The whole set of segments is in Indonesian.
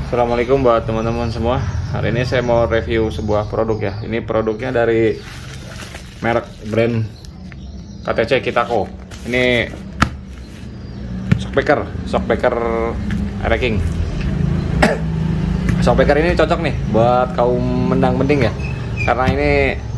Assalamualaikum buat teman-teman semua. Hari ini saya mau review sebuah produk ya. Ini produknya dari merek brand KTC Kitako. Ini shockbreaker racking. Shockbreaker ini cocok nih buat kaum mendang-mending ya. Karena ini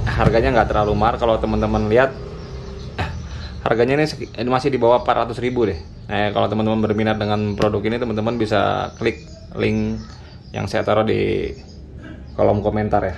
harganya nggak terlalu mahal. Kalau teman-teman lihat harganya ini masih di bawah 400.000 deh. Nah, kalau teman-teman berminat dengan produk ini, teman-teman bisa klik link yang saya taruh di kolom komentar ya.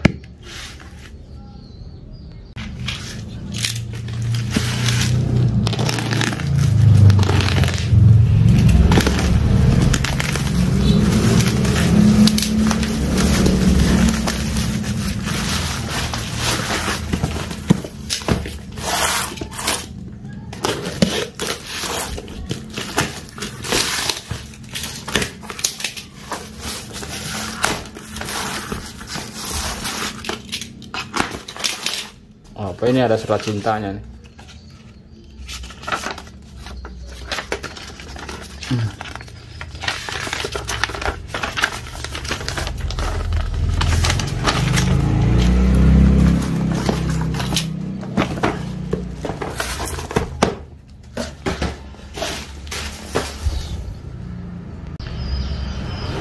Apa ini, ada surat cintanya nih.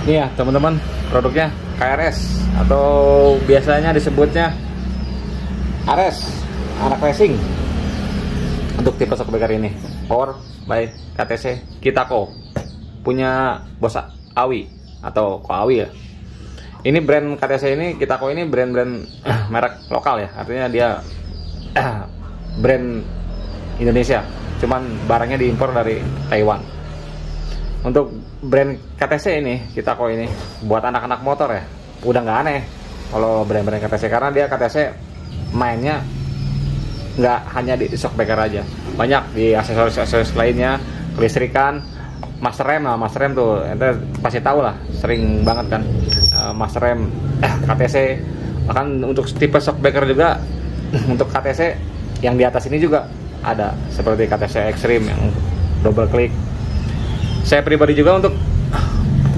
Ini ya teman-teman, produknya KRS atau biasanya disebutnya Ares, anak racing. Untuk tipe shockbreaker ini power by KTC Kitako, punya bos Awi atau Ko Awi ya. Ini brand KTC ini, Kitako ini brand merek lokal ya, artinya dia brand Indonesia, cuman barangnya diimpor dari Taiwan. Untuk brand KTC ini, Kitako ini buat anak-anak motor ya, udah nggak aneh kalau brand-brand KTC, karena dia KTC mainnya nggak hanya di shockbreaker aja, banyak di aksesoris lainnya, kelistrikan, master rem. Nah, master rem tuh ente pasti tahu lah, sering banget kan master rem KTC. Bahkan untuk tipe shockbreaker juga untuk KTC yang di atas ini juga ada, seperti KTC Extreme yang double click. Saya pribadi juga untuk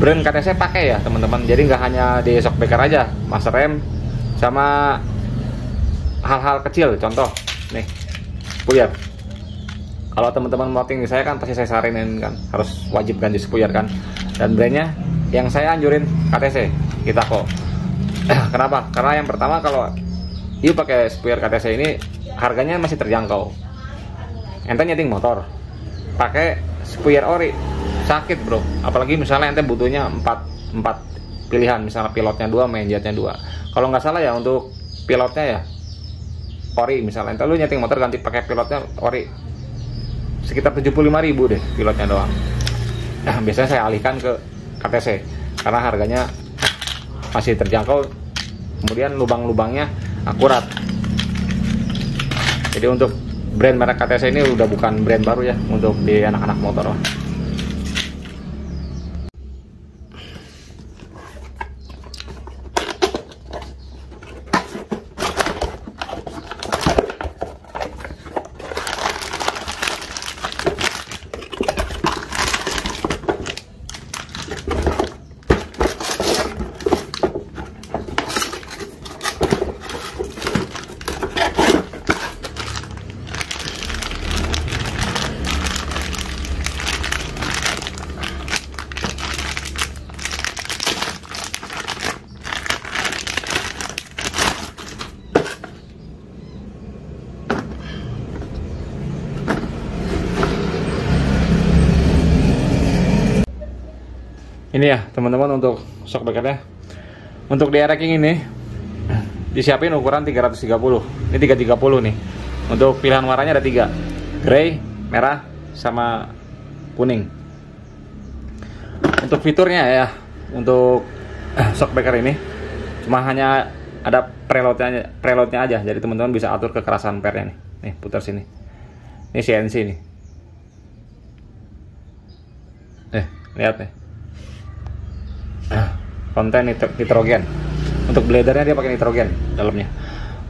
brand KTC pakai ya teman-teman, jadi nggak hanya di shockbreaker aja, master rem sama hal-hal kecil. Contoh nih, spuyer. Kalau teman-teman moting saya kan pasti saya saranin kan harus wajib ganti spuyer kan, dan brandnya yang saya anjurin KTC Kitako. Kenapa? Karena yang pertama, kalau you pakai spuyer KTC ini harganya masih terjangkau. Ente nyeting motor pakai spuyer ori sakit bro, apalagi misalnya ente butuhnya 4 pilihan, misalnya pilotnya 2, main jetnya 2. Kalau nggak salah ya untuk pilotnya ya ori, misalnya entar lu nyeting motor ganti pakai pilotnya ori sekitar 75.000 deh pilotnya doang. Nah, biasanya saya alihkan ke KTC karena harganya masih terjangkau, kemudian lubang-lubangnya akurat. Jadi untuk brand merek KTC ini udah bukan brand baru ya untuk di anak-anak motor lah. Ini ya teman-teman untuk shockbreakernya. Untuk di racking ini disiapin ukuran 330. Ini 330 nih. Untuk pilihan warnanya ada 3, grey, merah, sama kuning. Untuk fiturnya ya, untuk shockbreaker ini cuma hanya ada preloadnya aja. Jadi teman-teman bisa atur kekerasan pernya nih. Nih putar sini. Ini CNC nih. Lihat nih. Konten nitrogen. Untuk bladernya dia pakai nitrogen dalamnya.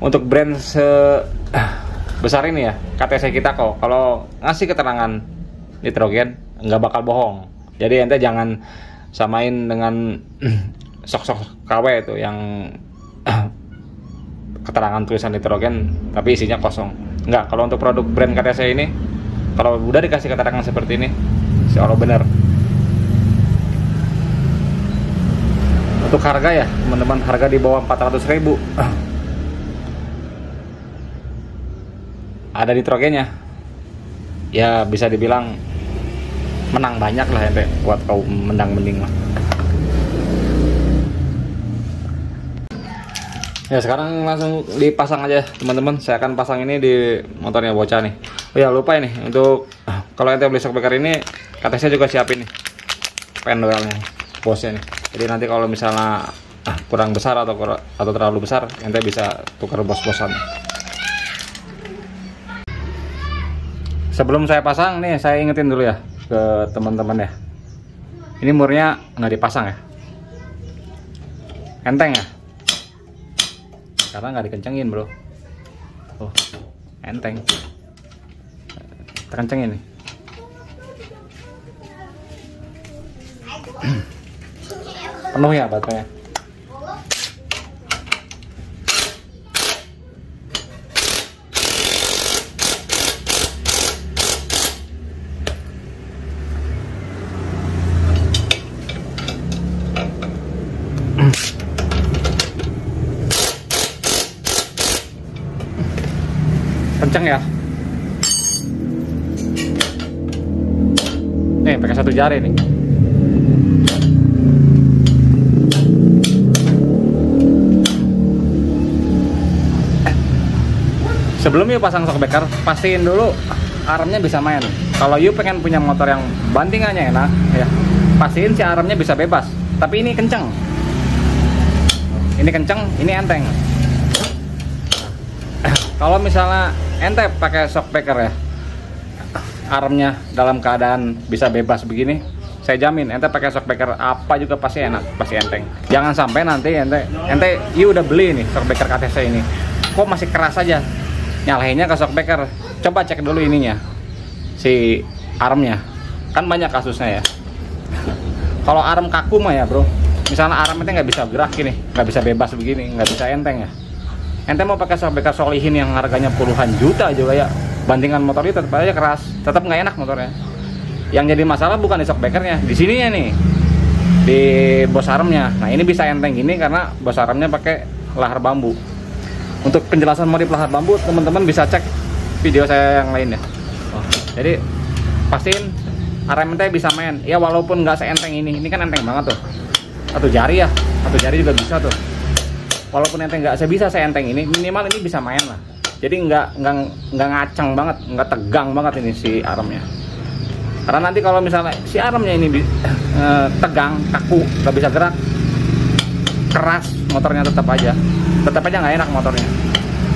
Untuk brand sebesar ini ya, KTC Kitako, kalau ngasih keterangan nitrogen nggak bakal bohong. Jadi ente jangan samain dengan sok-sok KW itu yang keterangan tulisan nitrogen tapi isinya kosong. Enggak, kalau untuk produk brand KTC ini kalau udah dikasih keterangan seperti ini insya Allah benar. Untuk harga ya teman-teman, harga di bawah 400.000 ada nitrogennya ya, bisa dibilang menang banyak lah ente buat kau menang mending lah. Ya sekarang langsung dipasang aja teman-teman. Saya akan pasang ini di motornya bocah nih. Oh ya lupa ini untuk kalau ente beli shockbreaker ini KTC juga siapin nih penduelnya bosnya nih. Jadi nanti kalau misalnya kurang besar atau terlalu besar ente bisa tukar bos-bosan. Sebelum saya pasang nih saya ingetin dulu ya ke teman-teman ya. Ini murnya nggak dipasang ya. Enteng ya. Karena nggak dikencengin bro. Oh, enteng. Kita kencengin nih. Penuh ya baterainya. Kenceng ya. Nih pakai satu jari nih. Sebelum you pasang shockbreaker, pastiin dulu armnya bisa main. Kalau you pengen punya motor yang bantingannya enak ya, pastiin si armnya bisa bebas. Tapi ini kenceng. Ini kenceng, ini enteng. Kalau misalnya ente pakai shockbreaker ya, armnya dalam keadaan bisa bebas begini, saya jamin ente pakai shockbreaker apa juga pasti enak, pasti enteng. Jangan sampai nanti ente you udah beli nih shockbreaker KTC ini, kok masih keras aja, nyalahinnya ke shockbreaker. Coba cek dulu ininya, si armnya, kan banyak kasusnya ya. Kalau arm kaku mah ya bro, misalnya arm ente nggak bisa gerak gini, nggak bisa bebas begini, nggak bisa enteng ya. Ente mau pakai shockbreaker Solihin yang harganya puluhan juta juga ya, bandingan motor itu tetap aja keras, tetap nggak enak motornya. Yang jadi masalah bukan di shockbreakernya, di sininya nih, di bos armnya. Nah ini bisa enteng gini karena bos armnya pakai lahar bambu. Untuk penjelasan modif lahar bambu teman-teman bisa cek video saya yang lain ya. Jadi pastiin arm ente bisa main ya, walaupun nggak seenteng ini kan enteng banget tuh. Satu jari ya, satu jari juga bisa tuh. Walaupun ente nggak sebisa saya enteng ini, minimal ini bisa main lah. Jadi nggak ngaceng banget, nggak tegang banget ini si armnya. Karena nanti kalau misalnya si armnya ini tegang, kaku, nggak bisa gerak, keras motornya tetap aja nggak enak motornya.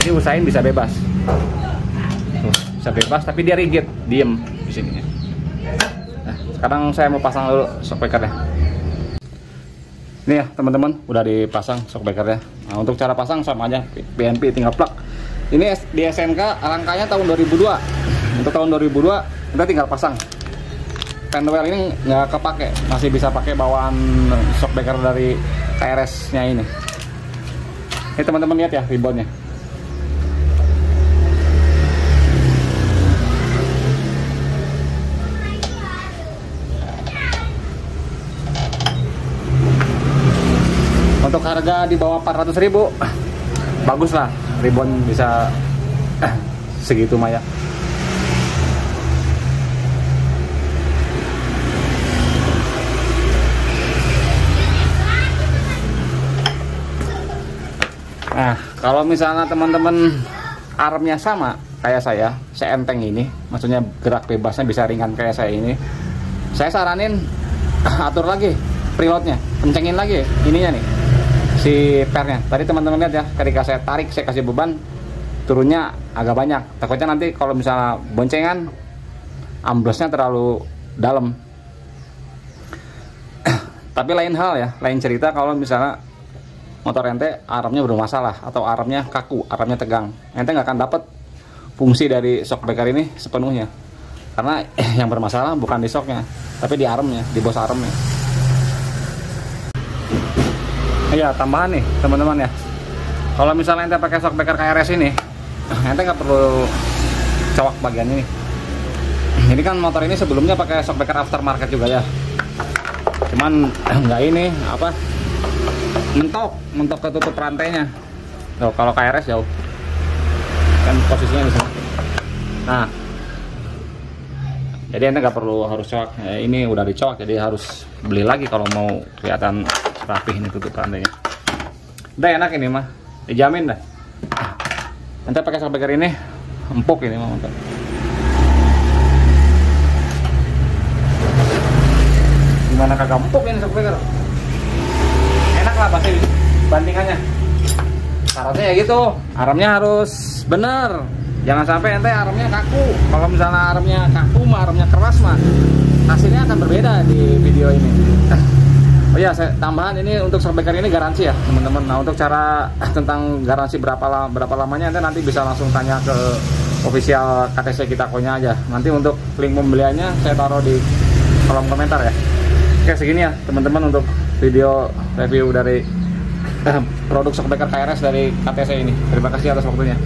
Jadi usahain bisa bebas. Tuh, bisa bebas tapi dia rigid, diem di sininya. Nah, sekarang saya mau pasang dulu shockbreakernya. Ini ya teman-teman, udah dipasang shockbreakernya. Nah, untuk cara pasang sama aja, BNP tinggal plug. Ini di SNK rangkanya tahun 2002. Untuk tahun 2002 kita tinggal pasang. Pendwell ini nggak kepake, masih bisa pakai bawaan shockbreaker dari KRS-nya ini. Ini teman-teman lihat ya ribbonnya. Untuk harga di bawah 400.000 bagus lah, ribbon bisa segitu mah ya. Nah kalau misalnya teman-teman armnya sama kayak saya enteng ini, maksudnya gerak bebasnya bisa ringan kayak saya ini, saya saranin atur lagi preloadnya, kencengin lagi ininya nih, si pernya. Tadi teman-teman lihat ya, ketika saya tarik, saya kasih beban, turunnya agak banyak. Takutnya nanti kalau misalnya boncengan, amblosnya terlalu dalam. Tapi lain hal ya, lain cerita kalau misalnya motor ente armnya bermasalah atau armnya kaku, armnya tegang, ente nggak akan dapat fungsi dari shockbreaker ini sepenuhnya. Karena yang bermasalah bukan di shocknya, tapi di armnya, di bos armnya. Iya, tambahan nih teman-teman ya. Kalau misalnya ente pakai shockbreaker KRS ini, ente nggak perlu cowok bagian ini. Ini kan motor ini sebelumnya pakai shockbreaker aftermarket juga ya. Cuman nggak ini apa? Mentok ketutup rantainya. Tuh, kalau KRS jauh. Kan posisinya di sini. Nah, jadi ente nggak perlu harus cowok. Ini udah dicowok, jadi harus beli lagi kalau mau kelihatan rapih ini tutup rantainya. Udah enak ini mah, dijamin dah. Ente pakai shockbreaker ini empuk ini mah motor. Gimana kagak empuk ini shockbreaker? Enak lah pasti bandingannya. Syaratnya ya gitu, armnya harus bener. Jangan sampai ente armnya kaku. Kalau misalnya armnya kaku mah, armnya keras mah, hasilnya akan berbeda di video ini. Oh iya, saya tambahan ini untuk shockbreaker ini garansi ya teman-teman. Nah, untuk cara tentang garansi berapa lamanya ente nanti bisa langsung tanya ke official KTC kita konya aja. Nanti untuk link pembeliannya saya taruh di kolom komentar ya. Oke, segini ya teman-teman untuk video review dari produk shockbreaker KRS dari KTC ini. Terima kasih atas waktunya.